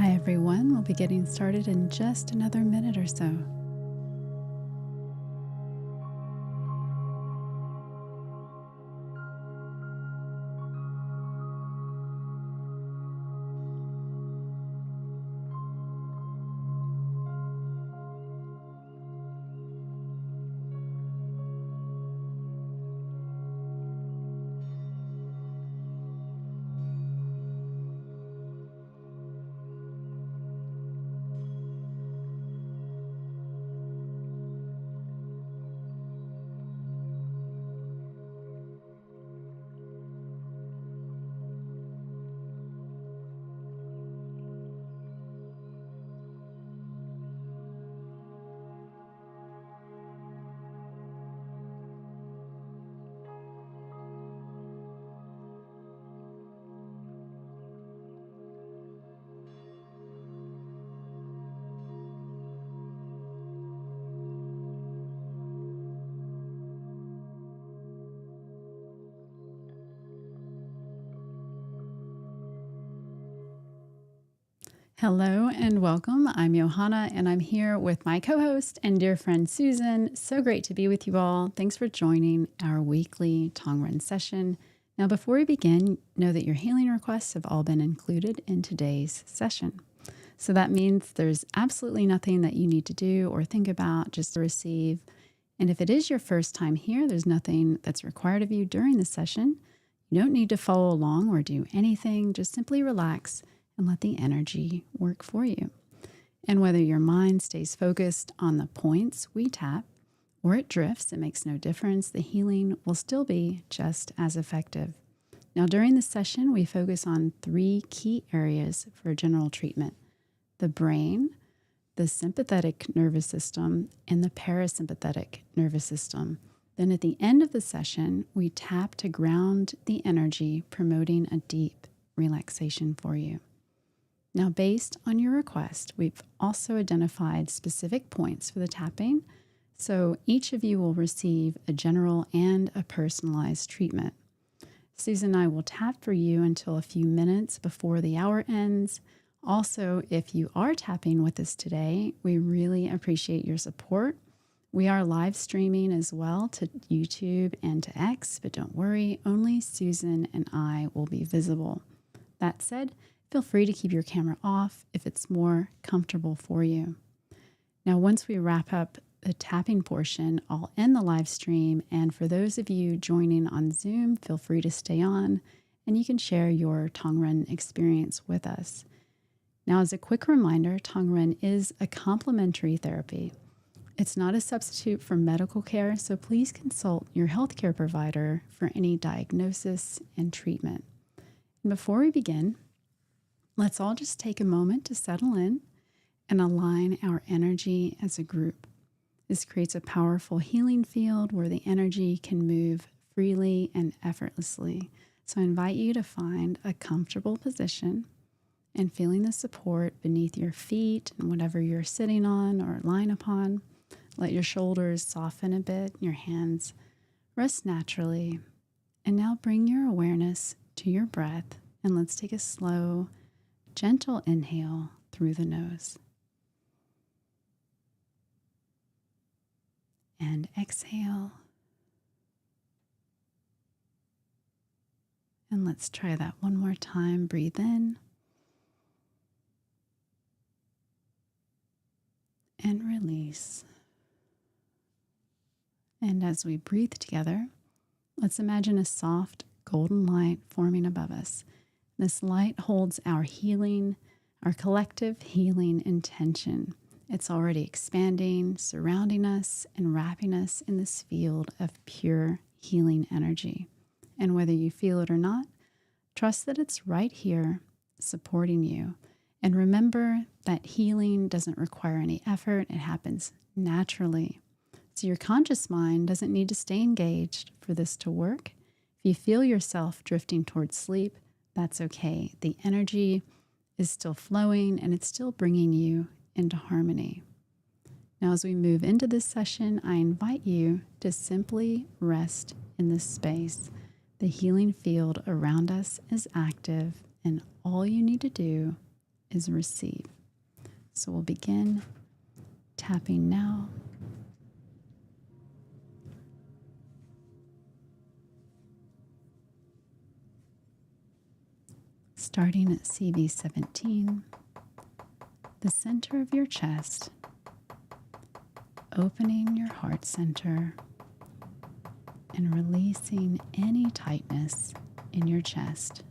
Hi everyone, we'll be getting started in just another minute or so. Hello and welcome. I'm Johanna and I'm here with my co-host and dear friend Susan. So great to be with you all. Thanks for joining our weekly Tong Ren session. Now, before we begin, know that your healing requests have all been included in today's session. So that means there's absolutely nothing that you need to do or think about, just to receive. And if it is your first time here, there's nothing that's required of you during the session. You don't need to follow along or do anything. Just simply relax and let the energy work for you. And whether your mind stays focused on the points we tap or it drifts, it makes no difference. The healing will still be just as effective. Now, during the session, we focus on 3 key areas for general treatment: the brain, the sympathetic nervous system, and the parasympathetic nervous system. Then at the end of the session, we tap to ground the energy, promoting a deep relaxation for you. Now, based on your request, we've also identified specific points for the tapping, so each of you will receive a general and a personalized treatment. Susan and I will tap for you until a few minutes before the hour ends. Also, if you are tapping with us today, we really appreciate your support. We are live streaming as well to YouTube and to X, but don't worry, only Susan and I will be visible. That said, feel free to keep your camera off if it's more comfortable for you. Now, once we wrap up the tapping portion, I'll end the live stream. And for those of you joining on Zoom, feel free to stay on and you can share your Tong Ren experience with us. Now, as a quick reminder, Tong Ren is a complementary therapy. It's not a substitute for medical care, so please consult your healthcare provider for any diagnosis and treatment. And before we begin, let's all just take a moment to settle in and align our energy as a group. This creates a powerful healing field where the energy can move freely and effortlessly. So I invite you to find a comfortable position and feeling the support beneath your feet and whatever you're sitting on or lying upon. Let your shoulders soften a bit, your hands rest naturally. And now bring your awareness to your breath and let's take a slow, gentle inhale through the nose. And exhale. And let's try that one more time. Breathe in. And release. And as we breathe together, let's imagine a soft golden light forming above us. This light holds our healing, our collective healing intention. It's already expanding, surrounding us, and wrapping us in this field of pure healing energy. And whether you feel it or not, trust that it's right here supporting you. And remember that healing doesn't require any effort. It happens naturally. So your conscious mind doesn't need to stay engaged for this to work. If you feel yourself drifting towards sleep, that's okay. The energy is still flowing and it's still bringing you into harmony. Now, as we move into this session, I invite you to simply rest in this space. The healing field around us is active, and all you need to do is receive. So we'll begin tapping now. Starting at CV17, the center of your chest, opening your heart center and releasing any tightness in your chest,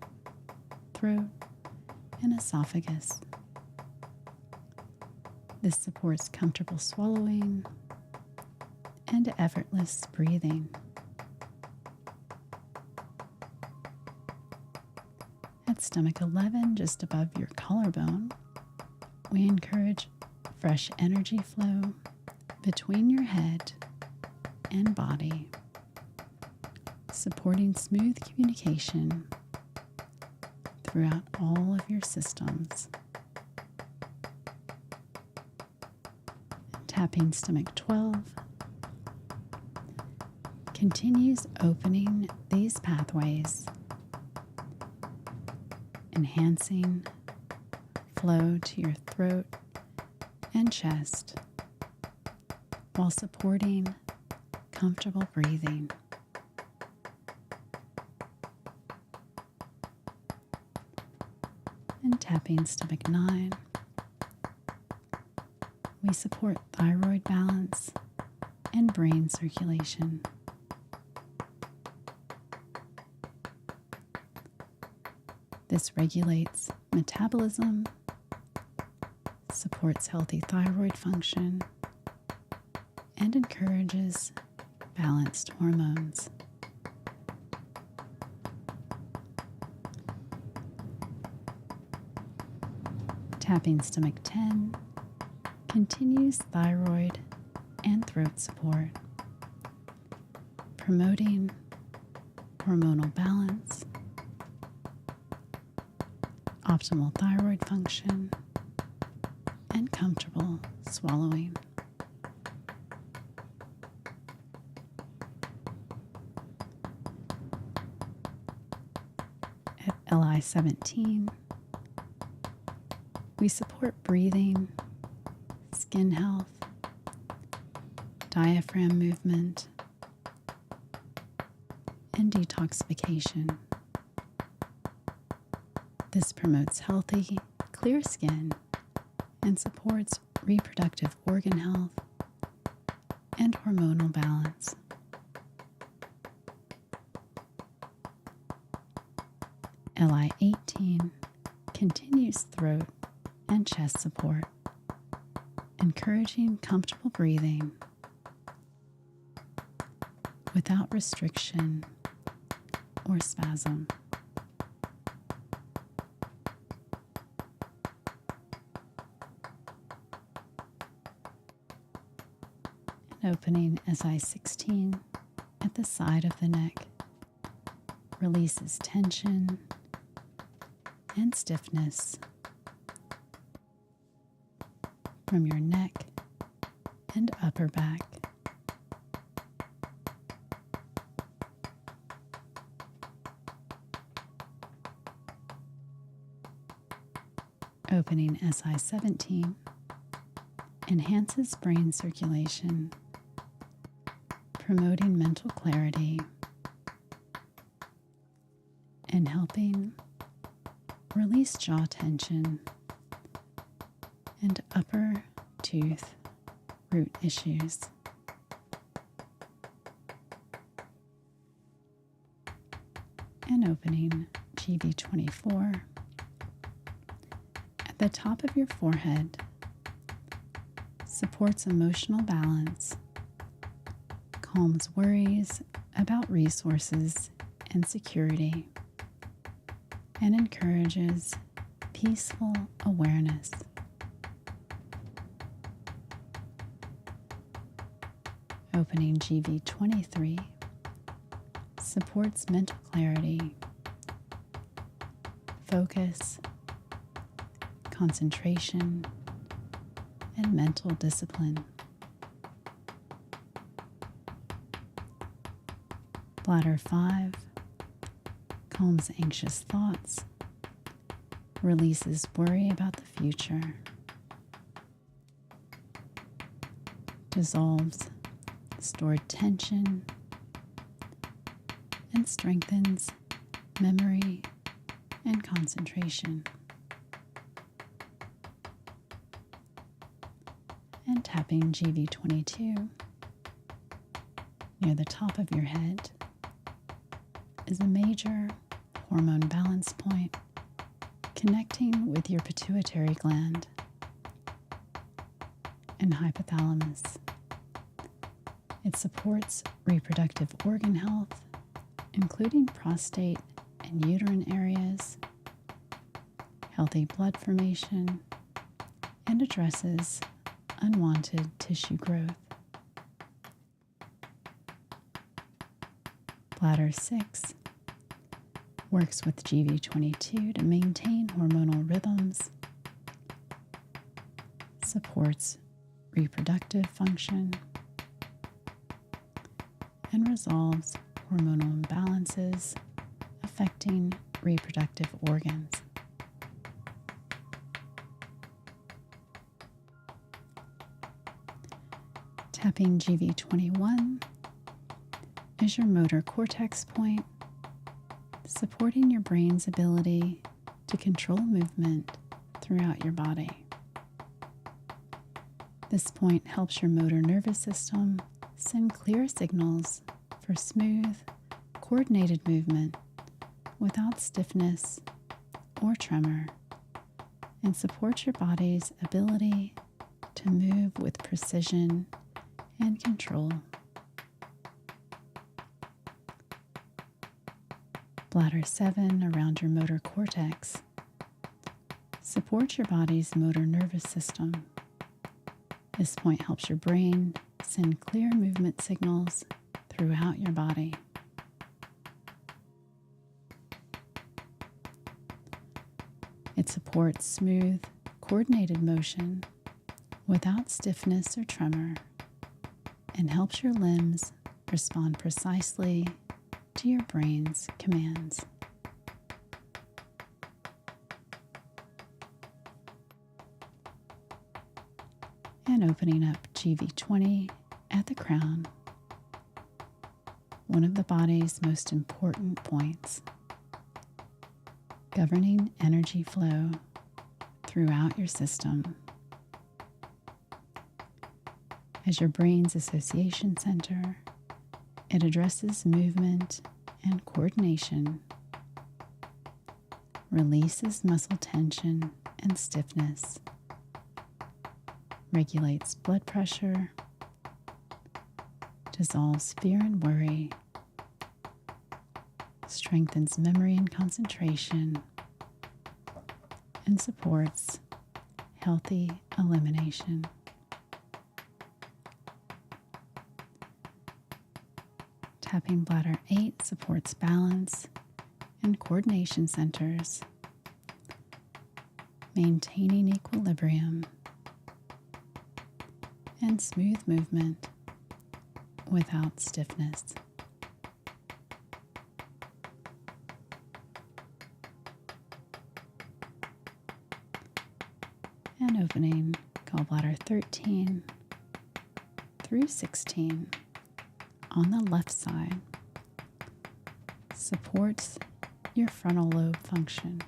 throat, and esophagus. This supports comfortable swallowing and effortless breathing. At stomach 11, just above your collarbone, we encourage fresh energy flow between your head and body, supporting smooth communication throughout all of your systems. Tapping stomach 12 continues opening these pathways, enhancing flow to your throat and chest while supporting comfortable breathing. And tapping stomach 9, we support thyroid balance and brain circulation. This regulates metabolism, supports healthy thyroid function, and encourages balanced hormones. Tapping stomach 10 continues thyroid and throat support, promoting hormonal balance, optimal thyroid function, and comfortable swallowing. At LI 17, we support breathing, skin health, diaphragm movement, and detoxification. This promotes healthy, clear skin and supports reproductive organ health and hormonal balance. LI 18 continues throat and chest support, encouraging comfortable breathing without restriction or spasm. And opening SI 16 at the side of the neck releases tension and stiffness from your neck and upper back. Opening SI 17 enhances brain circulation, promoting mental clarity and helping release jaw tension and upper tooth root issues. And opening GB24 at the top of your forehead, supports emotional balance, calms worries about resources and security, and encourages peaceful awareness. Opening GV23 supports mental clarity, focus, concentration, and mental discipline. Bladder 5 calms anxious thoughts releases worry about the future, dissolves stored tension, and strengthens memory and concentration. And tapping GV22 near the top of your head is a major hormone balance point connecting with your pituitary gland and hypothalamus. It supports reproductive organ health, including prostate and uterine areas, healthy blood formation, and addresses unwanted tissue growth. Bladder 6 works with GV22 to maintain hormonal rhythms, supports reproductive function, and resolves hormonal imbalances affecting reproductive organs. Tapping GV21 is your motor cortex point, supporting your brain's ability to control movement throughout your body. This point helps your motor nervous system send clear signals for smooth, coordinated movement without stiffness or tremor, and supports your body's ability to move with precision and control. Bladder 7 around your motor cortex supports your body's motor nervous system. This point helps your brain send clear movement signals throughout your body. It supports smooth, coordinated motion without stiffness or tremor, and helps your limbs respond precisely to your brain's commands. And opening up GV20 at the crown, one of the body's most important points, governing energy flow throughout your system. As your brain's association center, it addresses movement and coordination, releases muscle tension and stiffness, regulates blood pressure, dissolves fear and worry, strengthens memory and concentration, and supports healthy elimination. Tapping bladder 8 supports balance and coordination centers, maintaining equilibrium and smooth movement without stiffness. And opening gallbladder 13 through 16 on the left side supports your frontal lobe function,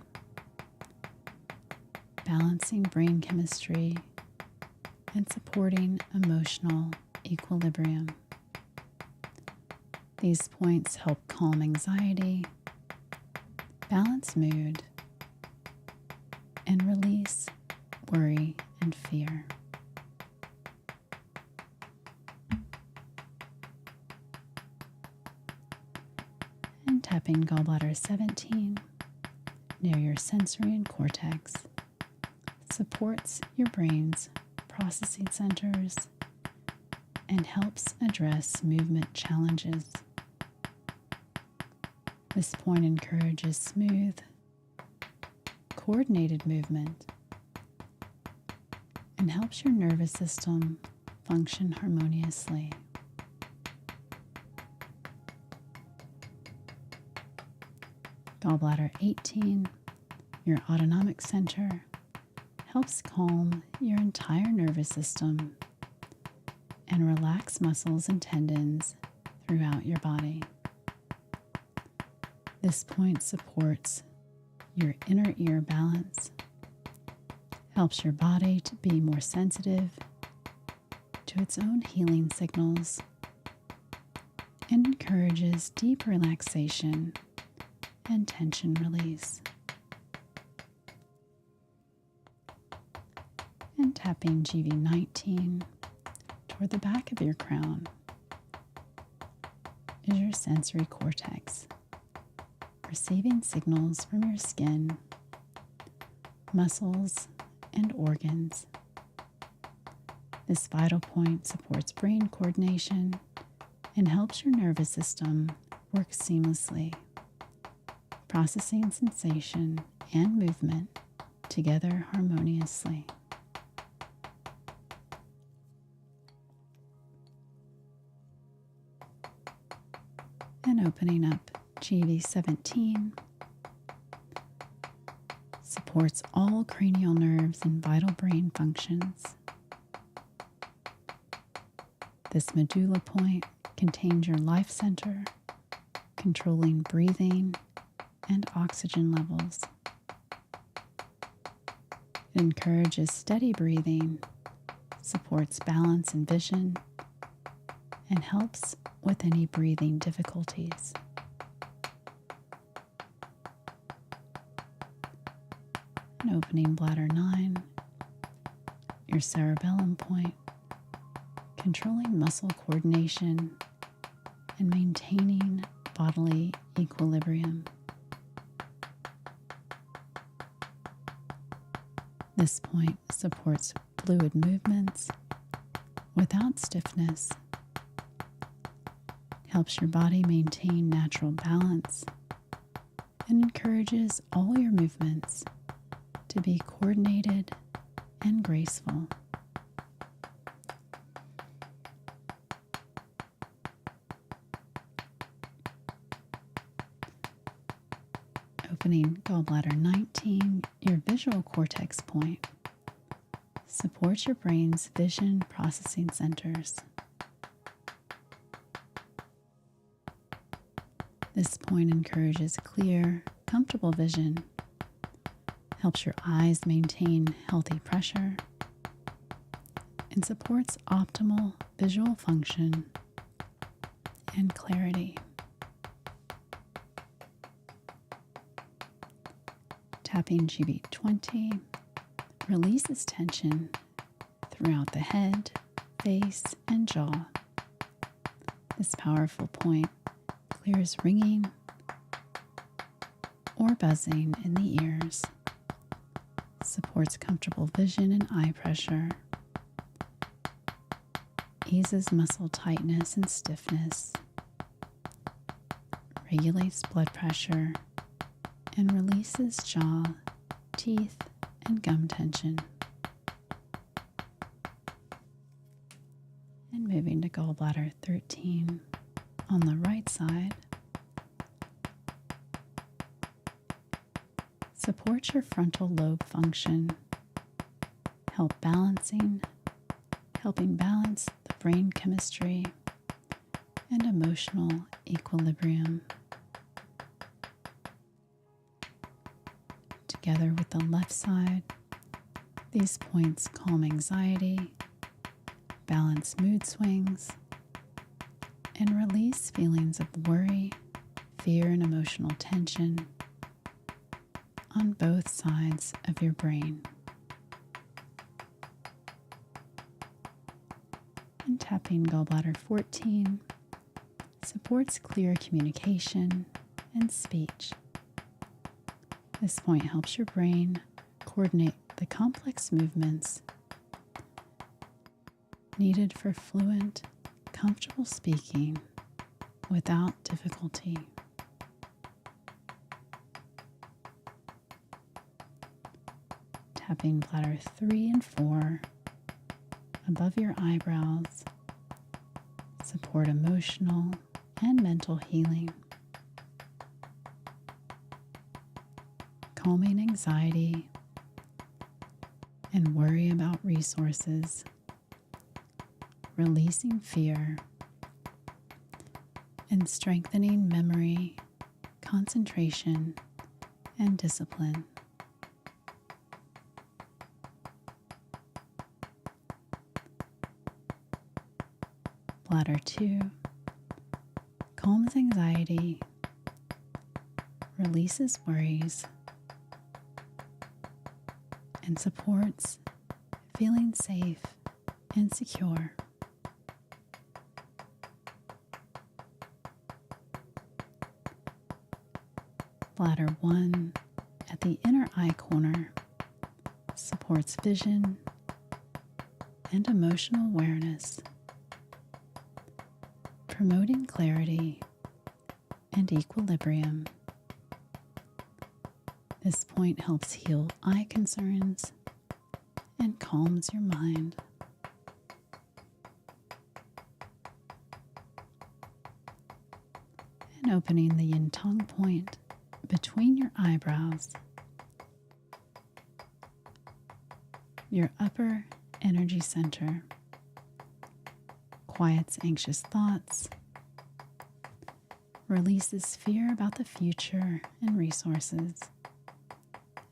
balancing brain chemistry and supporting emotional equilibrium. These points help calm anxiety, balance mood, and release worry and fear. And tapping gallbladder 17 near your sensory and cortex supports your brain's processing centers and helps address movement challenges. This point encourages smooth, coordinated movement and helps your nervous system function harmoniously. Gallbladder 18 Your autonomic center helps calm your entire nervous system and relax muscles and tendons throughout your body. This point supports your inner ear balance, helps your body to be more sensitive to its own healing signals, and encourages deep relaxation and tension release. And tapping GV19 toward the back of your crown is your sensory cortex, receiving signals from your skin, muscles, and organs. This vital point supports brain coordination and helps your nervous system work seamlessly, processing sensation and movement together harmoniously. And opening up GV17 supports all cranial nerves and vital brain functions. This medulla point contains your life center, controlling breathing and oxygen levels. It encourages steady breathing, supports balance and vision, and helps with any breathing difficulties. And opening bladder 9, your cerebellum point, controlling muscle coordination and maintaining bodily equilibrium. This point supports fluid movements without stiffness, helps your body maintain natural balance, and encourages all your movements to be coordinated and graceful. Opening gallbladder 19, your visual cortex point, supports your brain's vision processing centers. This point encourages clear, comfortable vision, helps your eyes maintain healthy pressure, and supports optimal visual function and clarity. Tapping GB20 releases tension throughout the head, face, and jaw. This powerful point clears ringing or buzzing in the ears, supports comfortable vision and eye pressure, eases muscle tightness and stiffness, regulates blood pressure, and releases jaw, teeth, and gum tension. And moving to gallbladder 13 on the right side, supports your frontal lobe function, helping balance the brain chemistry and emotional equilibrium. Together with the left side, these points calm anxiety, balance mood swings, and release feelings of worry, fear, and emotional tension on both sides of your brain. And tapping gallbladder 14 supports clear communication and speech. This point helps your brain coordinate the complex movements needed for fluent, comfortable speaking without difficulty. Tapping bladder 3 and 4 above your eyebrows support emotional and mental healing. calming anxiety and worry about resources, releasing fear, and strengthening memory, concentration, and discipline. Bladder 2 calms anxiety, releases worries, and supports feeling safe and secure. Bladder 1 at the inner eye corner supports vision and emotional awareness, promoting clarity and equilibrium. This point helps heal eye concerns and calms your mind. And opening the yin tongue point between your eyebrows, your upper energy center quiets anxious thoughts, releases fear about the future and resources,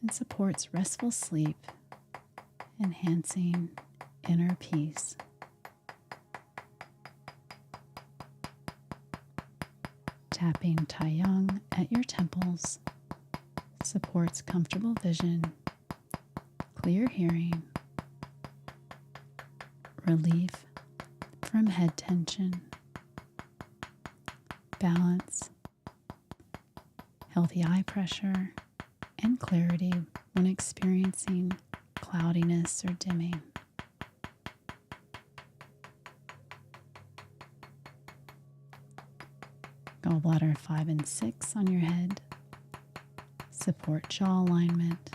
and supports restful sleep, enhancing inner peace. Tapping Taiyang at your temples supports comfortable vision, clear hearing, relief from head tension, balance, healthy eye pressure, and clarity when experiencing cloudiness or dimming. Gallbladder 5 and 6 on your head support jaw alignment,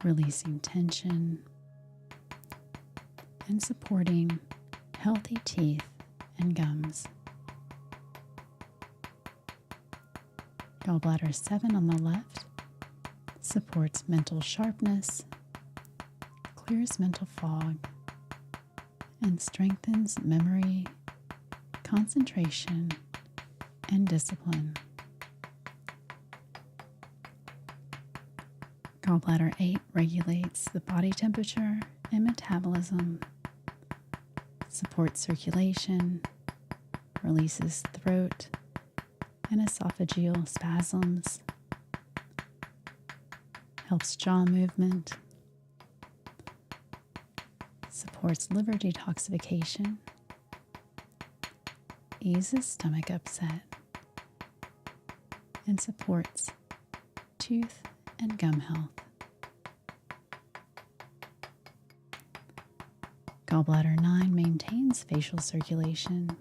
releasing tension, and supporting healthy teeth and gums. Gallbladder 7 on the left supports mental sharpness, clears mental fog, and strengthens memory, concentration, and discipline. Gallbladder 8 regulates the body temperature and metabolism, supports circulation, releases throat and esophageal spasms, helps jaw movement, supports liver detoxification, eases stomach upset, and supports tooth and gum health. Gallbladder 9 maintains facial circulation,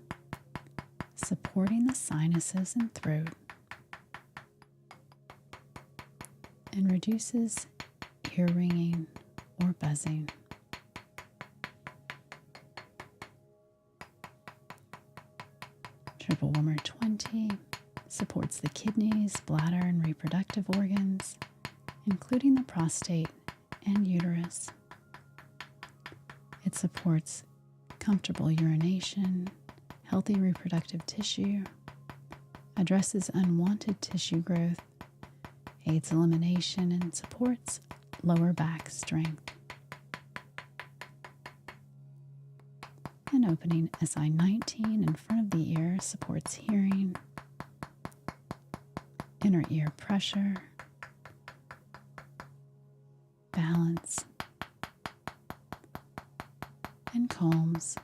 supporting the sinuses and throat, and reduces ear ringing or buzzing. Triple Warmer 20 supports the kidneys, bladder, and reproductive organs, including the prostate and uterus. It supports comfortable urination, healthy reproductive tissue, addresses unwanted tissue growth, aids elimination, and supports lower back strength. And opening SI19 in front of the ear supports hearing, inner ear pressure, balance, and calms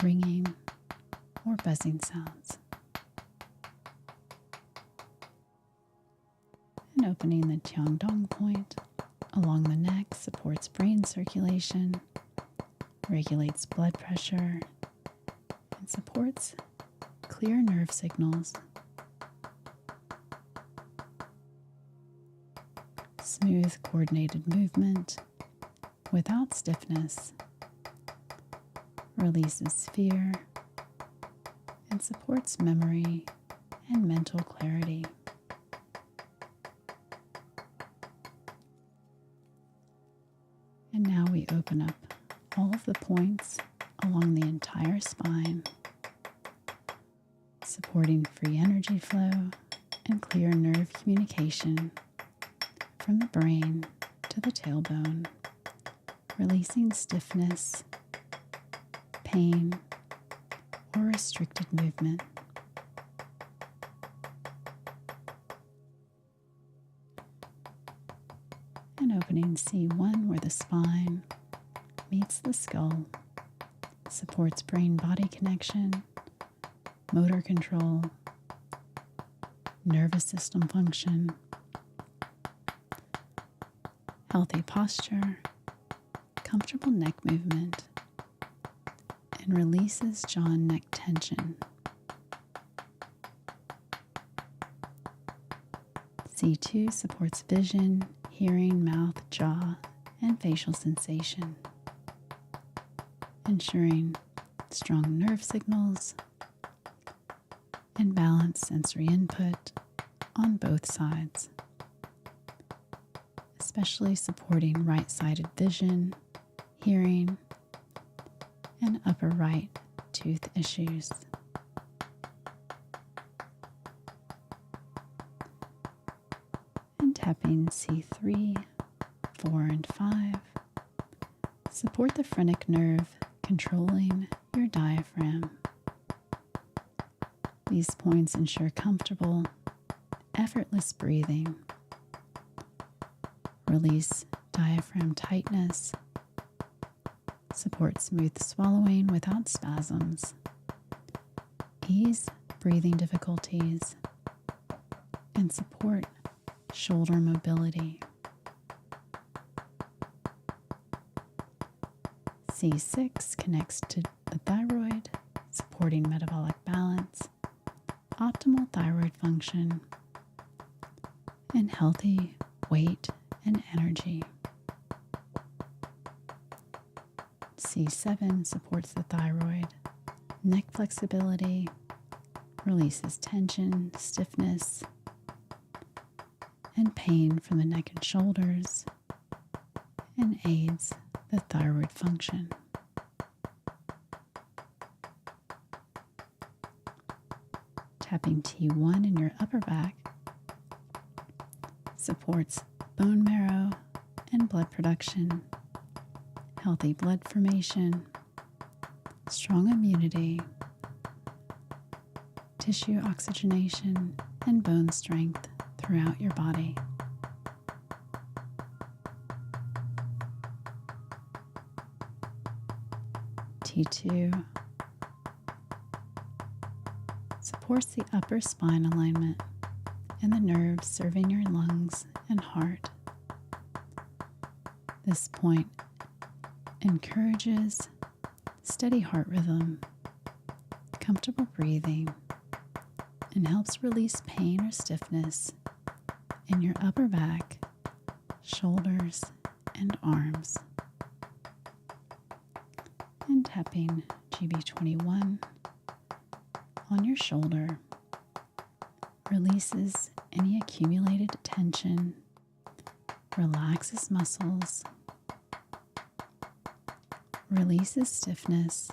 ringing or buzzing sounds. And opening the Tiangdong point along the neck supports brain circulation, regulates blood pressure, and supports clear nerve signals. Smooth, coordinated movement without stiffness releases fear and supports memory and mental clarity. we open up all of the points along the entire spine, supporting free energy flow and clear nerve communication from the brain to the tailbone, releasing stiffness, pain, or restricted movement. And opening C1, where the spine meets the skull, supports brain-body connection, motor control, nervous system function, healthy posture, comfortable neck movement, and releases jaw and neck tension. C2 supports vision, hearing, mouth, jaw, and facial sensation, ensuring strong nerve signals and balanced sensory input on both sides, especially supporting right-sided vision, hearing, and upper right tooth issues. And tapping C3, 4, and 5 support the phrenic nerve controlling your diaphragm. These points ensure comfortable, effortless breathing, release diaphragm tightness, support smooth swallowing without spasms, ease breathing difficulties, and support shoulder mobility. C6 connects to the thyroid, supporting metabolic balance, optimal thyroid function, and healthy weight and energy. C7 supports the thyroid, neck flexibility, releases tension, stiffness, and pain from the neck and shoulders, and aids the thyroid function. Tapping T1 in your upper back supports bone marrow and blood production, healthy blood formation, strong immunity, tissue oxygenation, and bone strength throughout your body. T2 supports the upper spine alignment and the nerves serving your lungs and heart. This point encourages steady heart rhythm, comfortable breathing, and helps release pain or stiffness in your upper back, shoulders, and arms. And tapping GB21 on your shoulder releases any accumulated tension, relaxes muscles, releases stiffness,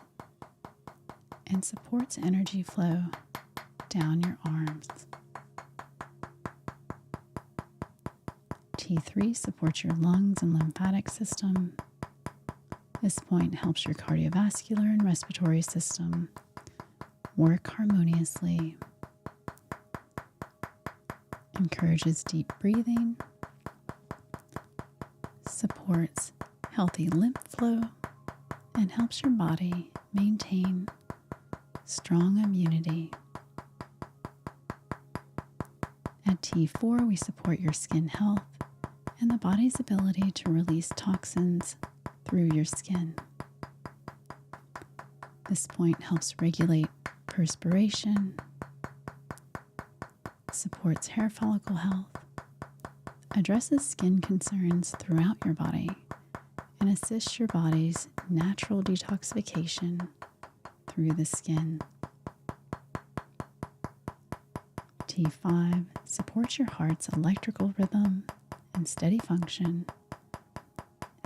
and supports energy flow down your arms. T3 supports your lungs and lymphatic system. This point helps your cardiovascular and respiratory system work harmoniously, encourages deep breathing, supports healthy lymph flow, and helps your body maintain strong immunity. At T4, we support your skin health and the body's ability to release toxins through your skin. This point helps regulate perspiration, supports hair follicle health, addresses skin concerns throughout your body, and assists your body's natural detoxification through the skin. T5 supports your heart's electrical rhythm and steady function,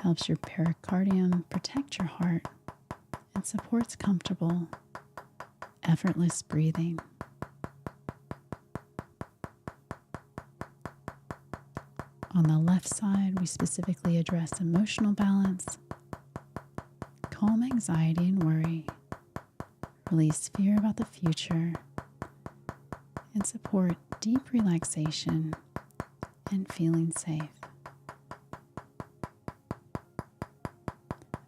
helps your pericardium protect your heart, and supports comfortable, effortless breathing. On the left side, we specifically address emotional balance, calm anxiety and worry, release fear about the future, and support deep relaxation and feeling safe.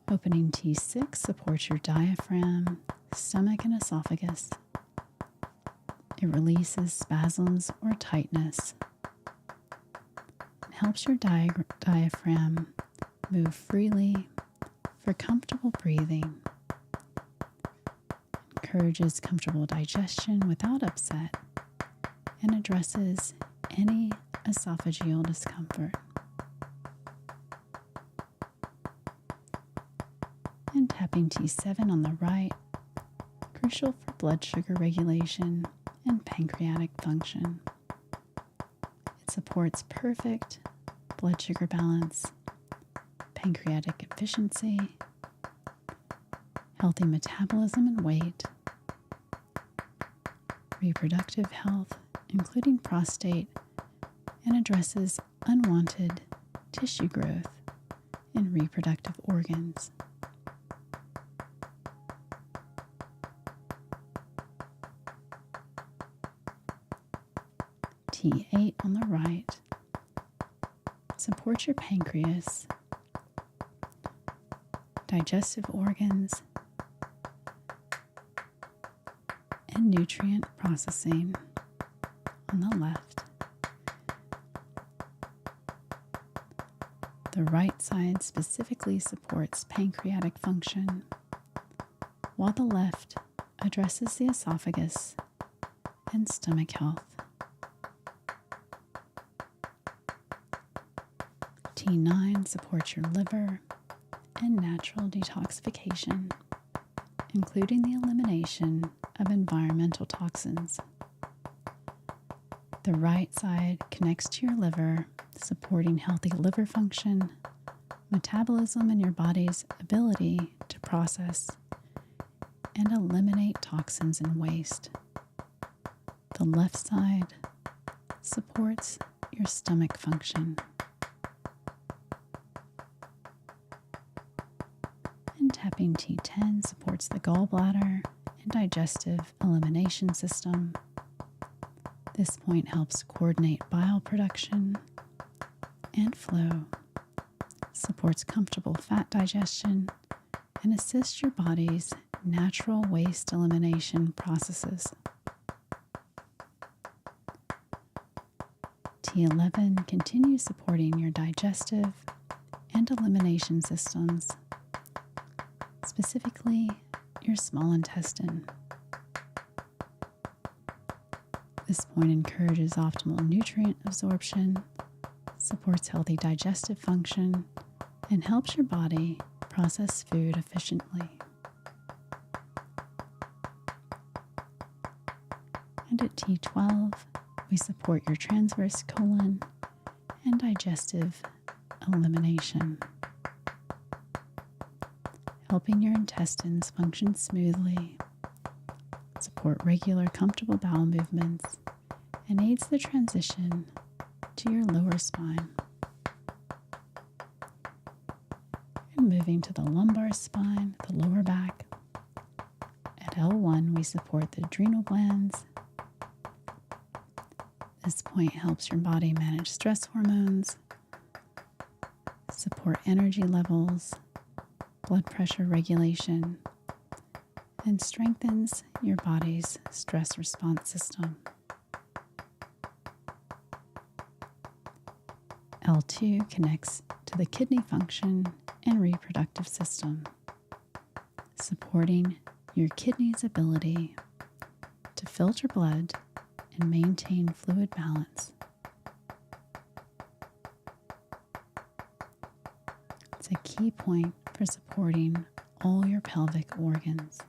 Opening T6 supports your diaphragm, stomach, and esophagus. It releases spasms or tightness. It helps your diaphragm move freely for comfortable breathing. Encourages comfortable digestion without upset and addresses any esophageal discomfort. And tapping T7 on the right, crucial for blood sugar regulation and pancreatic function. It supports perfect blood sugar balance, pancreatic efficiency, healthy metabolism and weight, reproductive health, including prostate, and addresses unwanted tissue growth in reproductive organs. T8 on the right supports your pancreas, digestive organs, and nutrient processing on the left. The right side specifically supports pancreatic function, while the left addresses the esophagus and stomach health. T9 supports your liver and natural detoxification, including the elimination of environmental toxins. The right side connects to your liver, supporting healthy liver function, metabolism, and your body's ability to process and eliminate toxins and waste. The left side supports your stomach function. And tapping T10 supports the gallbladder and digestive elimination system. This point helps coordinate bile production and flow, supports comfortable fat digestion, and assists your body's natural waste elimination processes. T11 continues supporting your digestive and elimination systems, specifically your small intestine. This point encourages optimal nutrient absorption, supports healthy digestive function, and helps your body process food efficiently. And at T12, we support your transverse colon and digestive elimination, helping your intestines function smoothly, support regular, comfortable bowel movements, and aids the transition to your lower spine. And moving to the lumbar spine, the lower back. At L1, we support the adrenal glands. This point helps your body manage stress hormones, support energy levels, blood pressure regulation, and strengthens your body's stress response system. L2 connects to the kidney function and reproductive system, supporting your kidney's ability to filter blood and maintain fluid balance. It's a key point for supporting all your pelvic organs.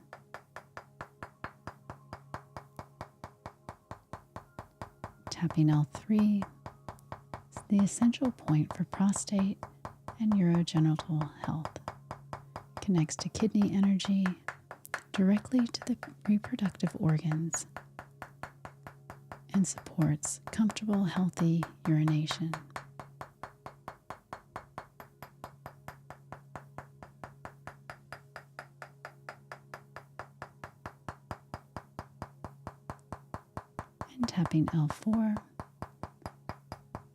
Tapping L3 is the essential point for prostate, and urogenital health. Connects to kidney energy directly to the reproductive organs and supports comfortable, healthy urination. And tapping L4,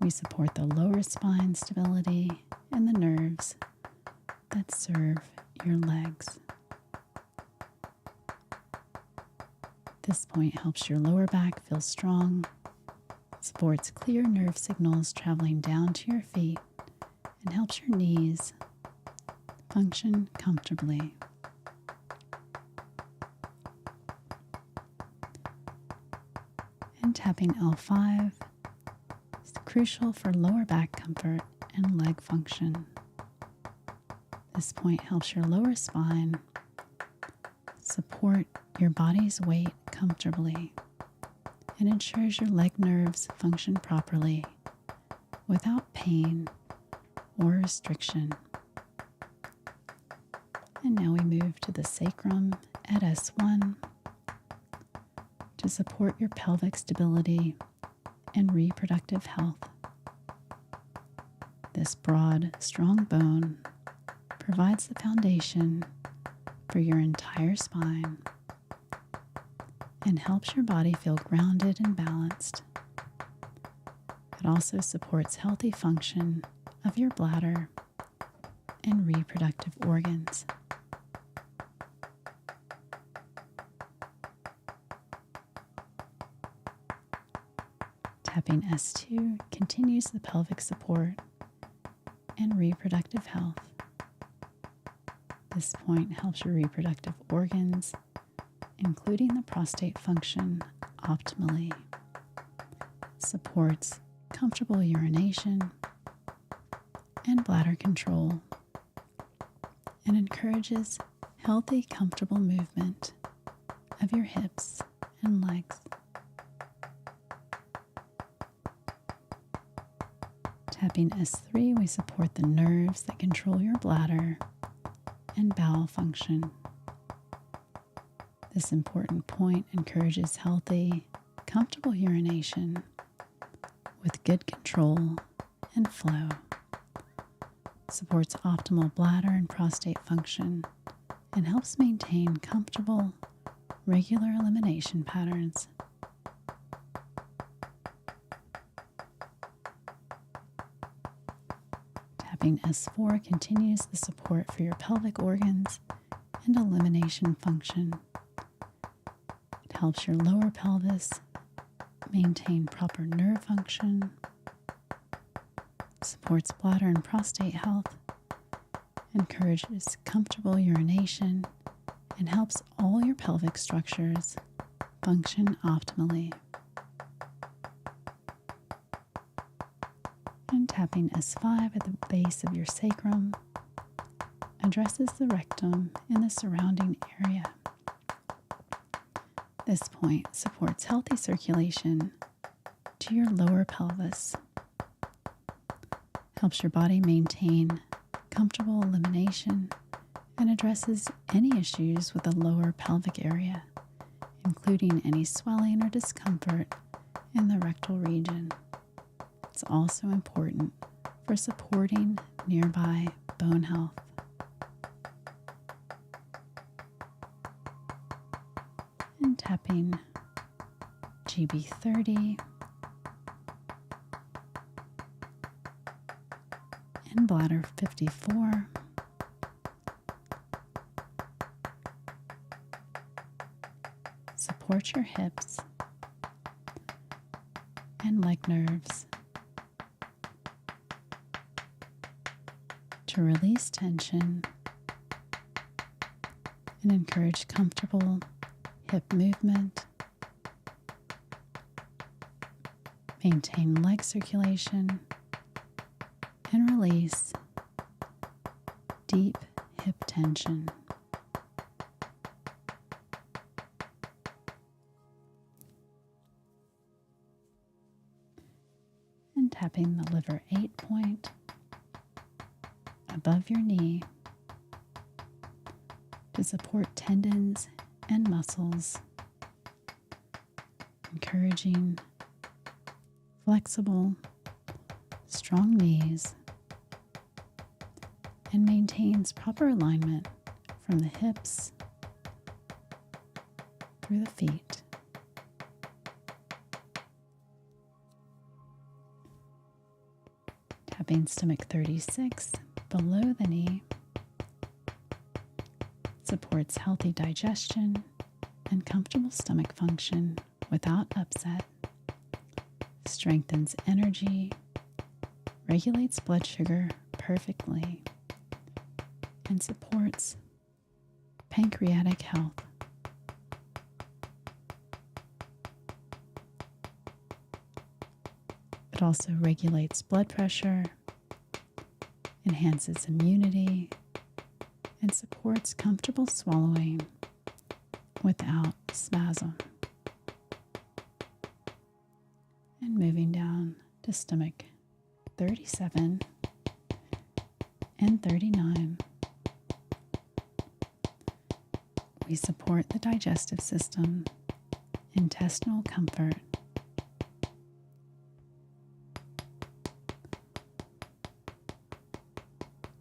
we support the lower spine stability and the nerves that serve your legs. This point helps your lower back feel strong, supports clear nerve signals traveling down to your feet, and helps your knees function comfortably. And tapping L5 is crucial for lower back comfort and leg function. This point helps your lower spine support your body's weight comfortably and ensures your leg nerves function properly without pain or restriction. And now we move to the sacrum at S1 to support your pelvic stability and reproductive health. This broad, strong bone provides the foundation for your entire spine and helps your body feel grounded and balanced. It also supports healthy function of your bladder and reproductive organs. Tapping S2 continues the pelvic support and reproductive health. This point helps your reproductive organs, including the prostate, function optimally, supports comfortable urination and bladder control, and encourages healthy, comfortable movement of your hips and legs. Tapping S3, we support the nerves that control your bladder and bowel function. This important point encourages healthy, comfortable urination with good control and flow, supports optimal bladder and prostate function, and helps maintain comfortable, regular elimination patterns. Tapping S4 continues the support for your pelvic organs and elimination function. It helps your lower pelvis maintain proper nerve function, supports bladder and prostate health, encourages comfortable urination, and helps all your pelvic structures function optimally. And tapping S5 at the base of your sacrum addresses the rectum and the surrounding area. This point supports healthy circulation to your lower pelvis, helps your body maintain comfortable elimination, and addresses any issues with the lower pelvic area, including any swelling or discomfort in the rectal region. It's also important for supporting nearby bone health. And tapping GB30 and bladder 54. Support your hips and leg nerves to release tension and encourage comfortable hip movement. Maintain leg circulation and release deep hip tension. And tapping the liver 8 point above your knee to support tendons and muscles, encouraging flexible, strong knees, and maintains proper alignment from the hips through the feet. Tapping stomach 36 below the knee supports healthy digestion and comfortable stomach function without upset, strengthens energy, regulates blood sugar perfectly, and supports pancreatic health. It also regulates blood pressure, enhances immunity, and supports comfortable swallowing without spasm. And moving down to stomach 37 and 39, we support the digestive system, intestinal comfort,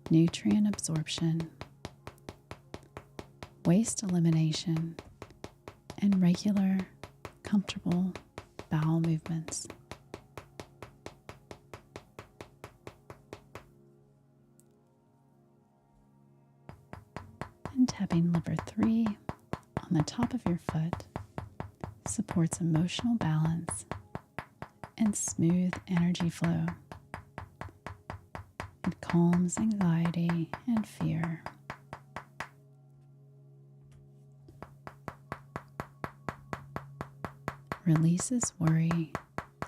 nutrient absorption, waste elimination, and regular, comfortable bowel movements. And tapping liver 3 on the top of your foot supports emotional balance and smooth energy flow. It calms anxiety and fear. Releases worry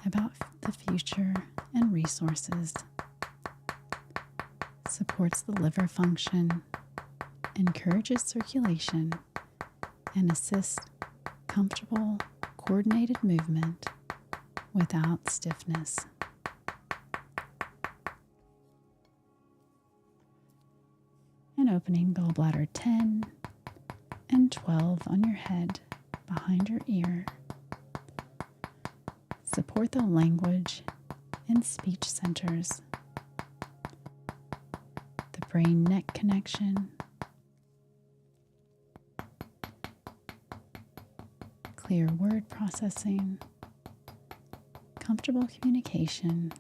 about the future and resources. Supports the liver function, encourages circulation, and assists comfortable, coordinated movement without stiffness. And opening gallbladder 10 and 12 on your head behind your ear. Support the language and speech centers, the brain-neck connection, clear word processing, comfortable communication,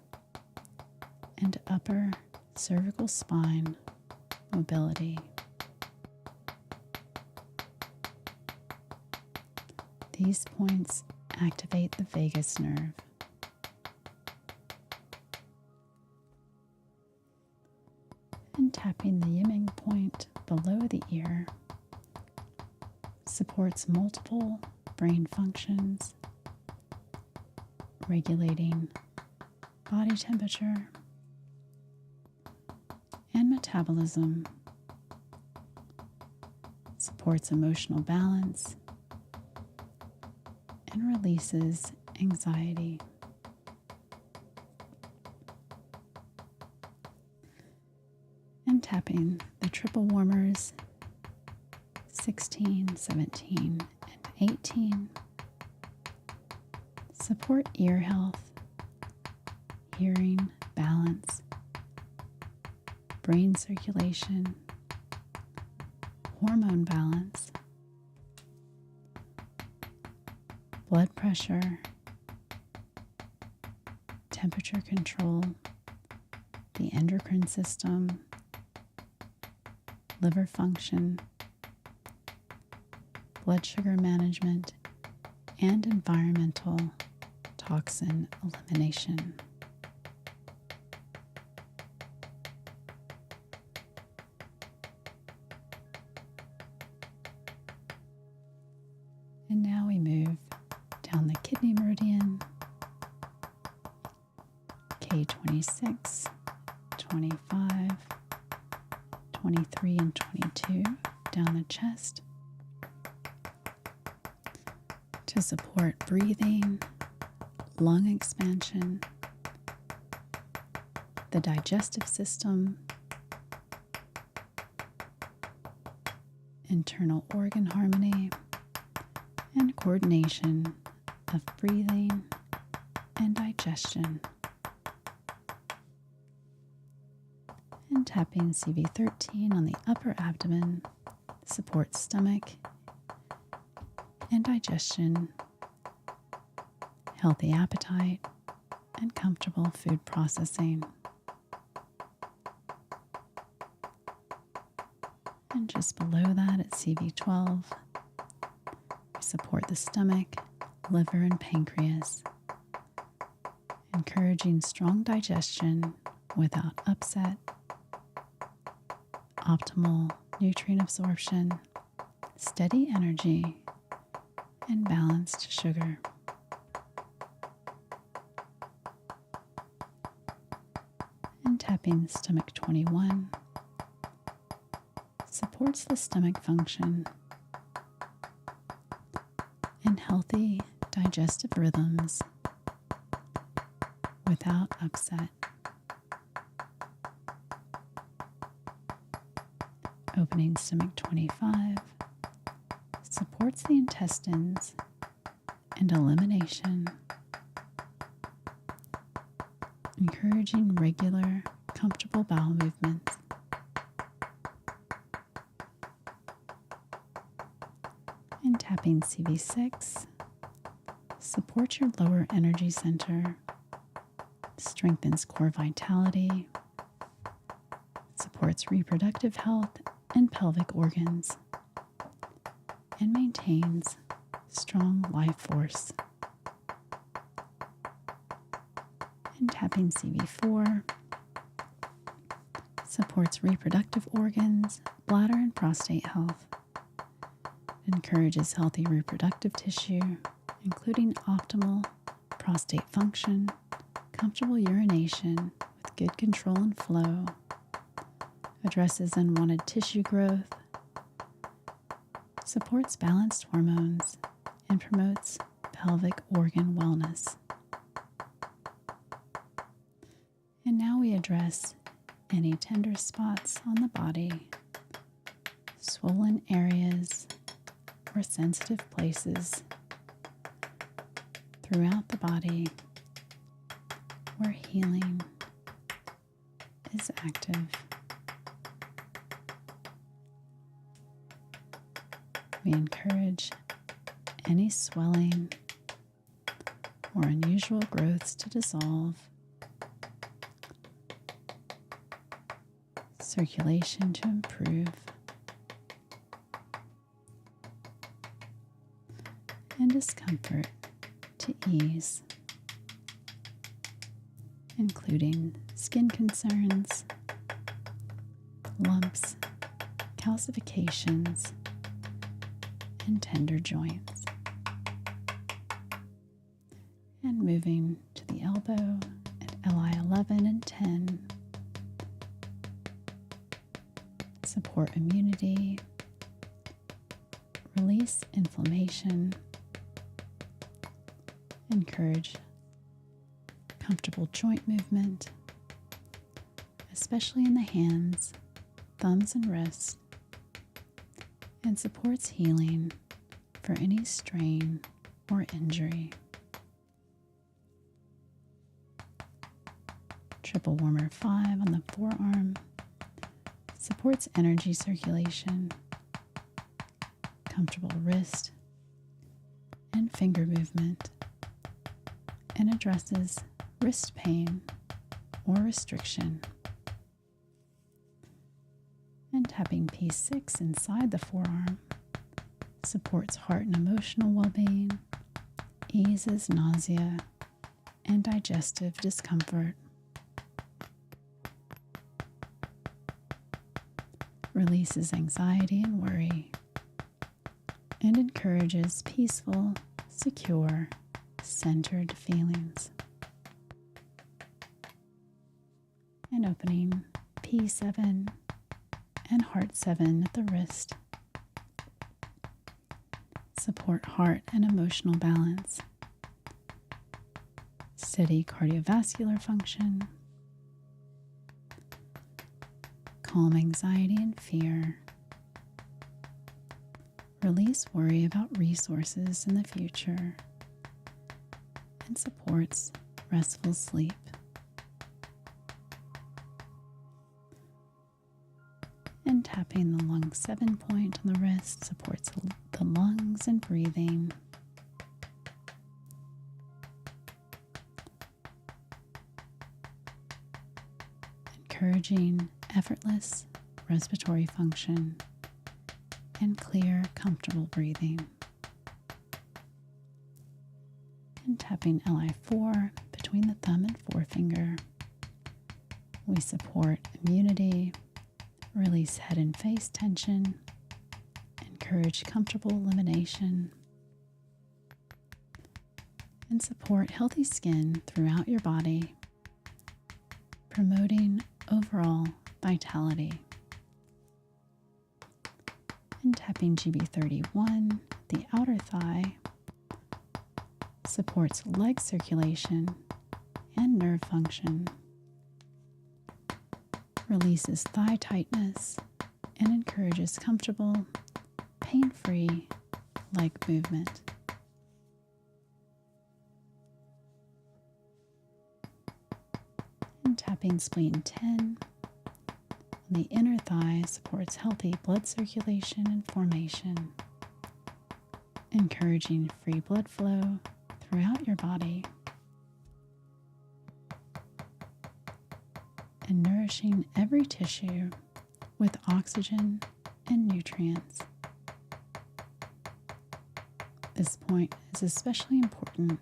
and upper cervical spine mobility. These points activate the vagus nerve. And tapping the yiming point below the ear supports multiple brain functions, regulating body temperature and metabolism, supports emotional balance, and releases anxiety. And tapping the triple warmers 16, 17, and 18 support ear health, hearing balance, brain circulation, hormone balance, blood pressure, temperature control, the endocrine system, liver function, blood sugar management, and environmental toxin elimination. And now we move down the kidney meridian, K26, 25, 23, and 22 down the chest to support breathing, lung expansion, the digestive system, internal organ harmony, and coordination of breathing and digestion. And tapping CV13 on the upper abdomen supports stomach and digestion, healthy appetite, and comfortable food processing. And just below that at CV12, we support the stomach, liver, and pancreas, encouraging strong digestion without upset, optimal nutrient absorption, steady energy, and balanced sugar. And tapping stomach 21 supports the stomach function and healthy digestive rhythms without upset. Opening stomach 25 supports the intestines and elimination, encouraging regular, comfortable bowel movements. And tapping CV6 supports your lower energy center, strengthens core vitality, supports reproductive health and pelvic organs, and maintains strong life force. And tapping CV4 supports reproductive organs, bladder and prostate health, encourages healthy reproductive tissue, including optimal prostate function, comfortable urination with good control and flow, addresses unwanted tissue growth, supports balanced hormones, and promotes pelvic organ wellness. And now we address any tender spots on the body, swollen areas, or sensitive places throughout the body where healing is active. We encourage any swelling or unusual growths to dissolve, circulation to improve, and discomfort to ease, including skin concerns, lumps, calcifications, and tender joints. And moving to the elbow at LI 11 and 10, support immunity, release inflammation, encourage comfortable joint movement, especially in the hands, thumbs, and wrists, and supports healing for any strain or injury. Triple warmer 5 on the forearm supports energy circulation, comfortable wrist and finger movement, and addresses wrist pain or restriction. And tapping P6 inside the forearm supports heart and emotional well-being, eases nausea and digestive discomfort, releases anxiety and worry, and encourages peaceful, secure, centered feelings. And opening P7 and Heart 7 at the wrist support heart and emotional balance, steady cardiovascular function, calm anxiety and fear, release worry about resources in the future and supports restful sleep. And tapping the lung 7 point on the wrist supports the lungs and breathing. Encouraging effortless respiratory function and clear, comfortable breathing. And tapping LI4 between the thumb and forefinger. We support immunity, release head and face tension, encourage comfortable elimination, and support healthy skin throughout your body, promoting overall vitality. And tapping GB31, the outer thigh, supports leg circulation and nerve function, releases thigh tightness, and encourages comfortable, pain-free leg movement. And tapping spleen 10, the inner thigh supports healthy blood circulation and formation, encouraging free blood flow throughout your body and nourishing every tissue with oxygen and nutrients. This point is especially important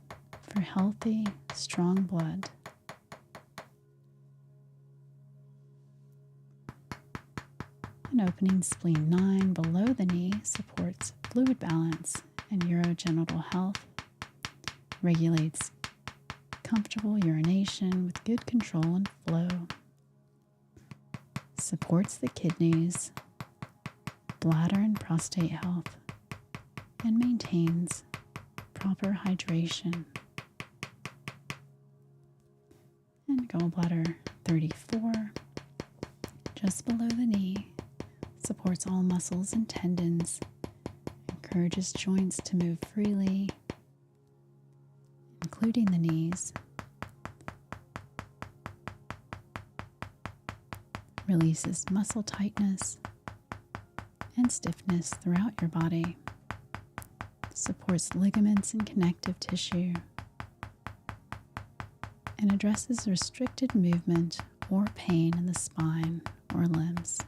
for healthy, strong blood. And opening spleen 9 below the knee supports fluid balance and urogenital health, regulates comfortable urination with good control and flow, supports the kidneys, bladder and prostate health, and maintains proper hydration. And gallbladder 34, just below the knee, supports all muscles and tendons, encourages joints to move freely, including the knees, releases muscle tightness and stiffness throughout your body, supports ligaments and connective tissue, and addresses restricted movement or pain in the spine or limbs.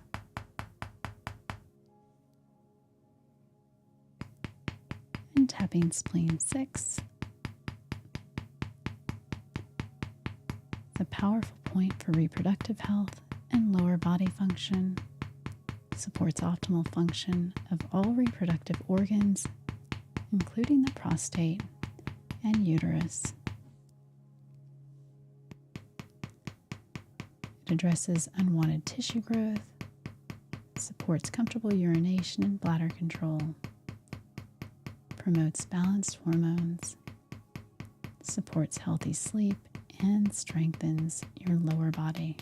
And tapping spleen 6, the powerful point for reproductive health and lower body function, supports optimal function of all reproductive organs, including the prostate and uterus. It addresses unwanted tissue growth, supports comfortable urination and bladder control, promotes balanced hormones, supports healthy sleep, and strengthens your lower body.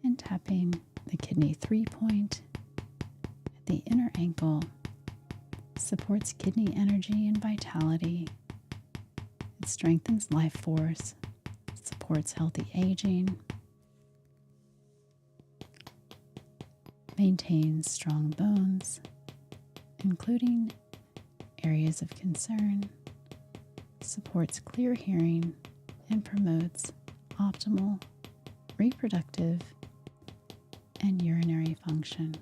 And tapping the kidney 3 point at the inner ankle supports kidney energy and vitality. It strengthens life force, supports healthy aging, maintains strong bones, including areas of concern, supports clear hearing, and promotes optimal reproductive and urinary function.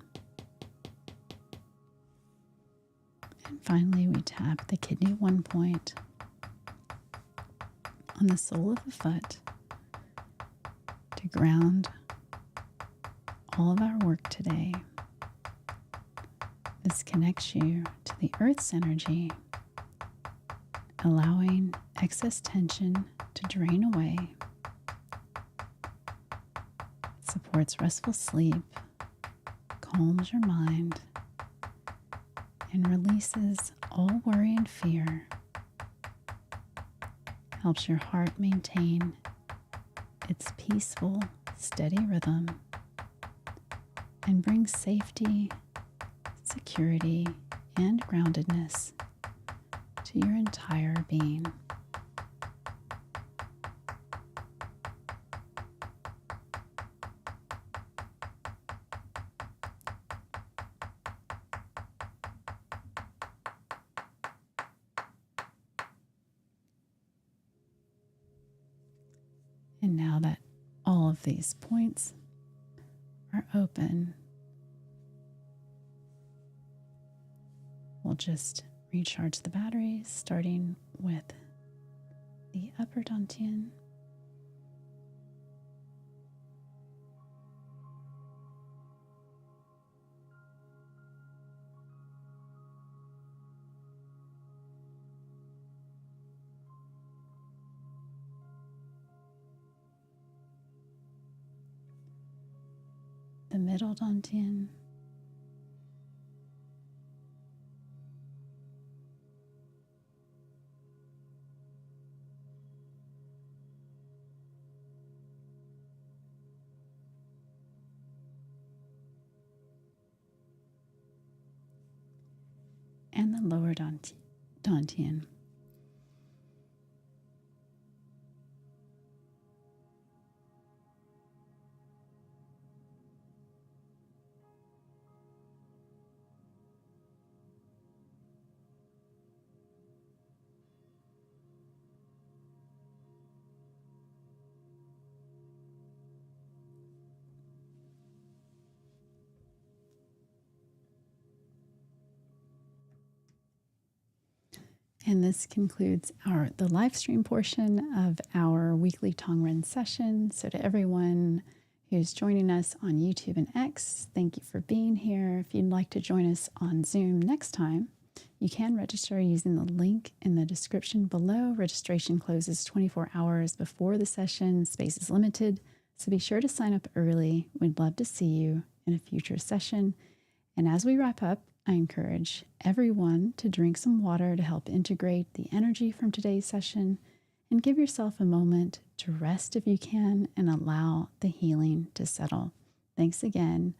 And finally, we tap the kidney 1 point on the sole of the foot to ground all of our work today. This connects you to the Earth's energy, allowing excess tension to drain away. It supports restful sleep, calms your mind, and releases all worry and fear. Helps your heart maintain its peaceful, steady rhythm, and bring safety, security, and groundedness to your entire being. And now that all of these points are open, we'll just recharge the batteries, starting with the upper dantian, the middle dantian, and the lower dantian. And this concludes the live stream portion of our weekly Tong Ren session. So to everyone who's joining us on YouTube and X, thank you for being here. If you'd like to join us on Zoom next time, you can register using the link in the description below. Registration closes 24 hours before the session. Space is limited, so be sure to sign up early. We'd love to see you in a future session. And as we wrap up, I encourage everyone to drink some water to help integrate the energy from today's session, and give yourself a moment to rest if you can and allow the healing to settle. Thanks again.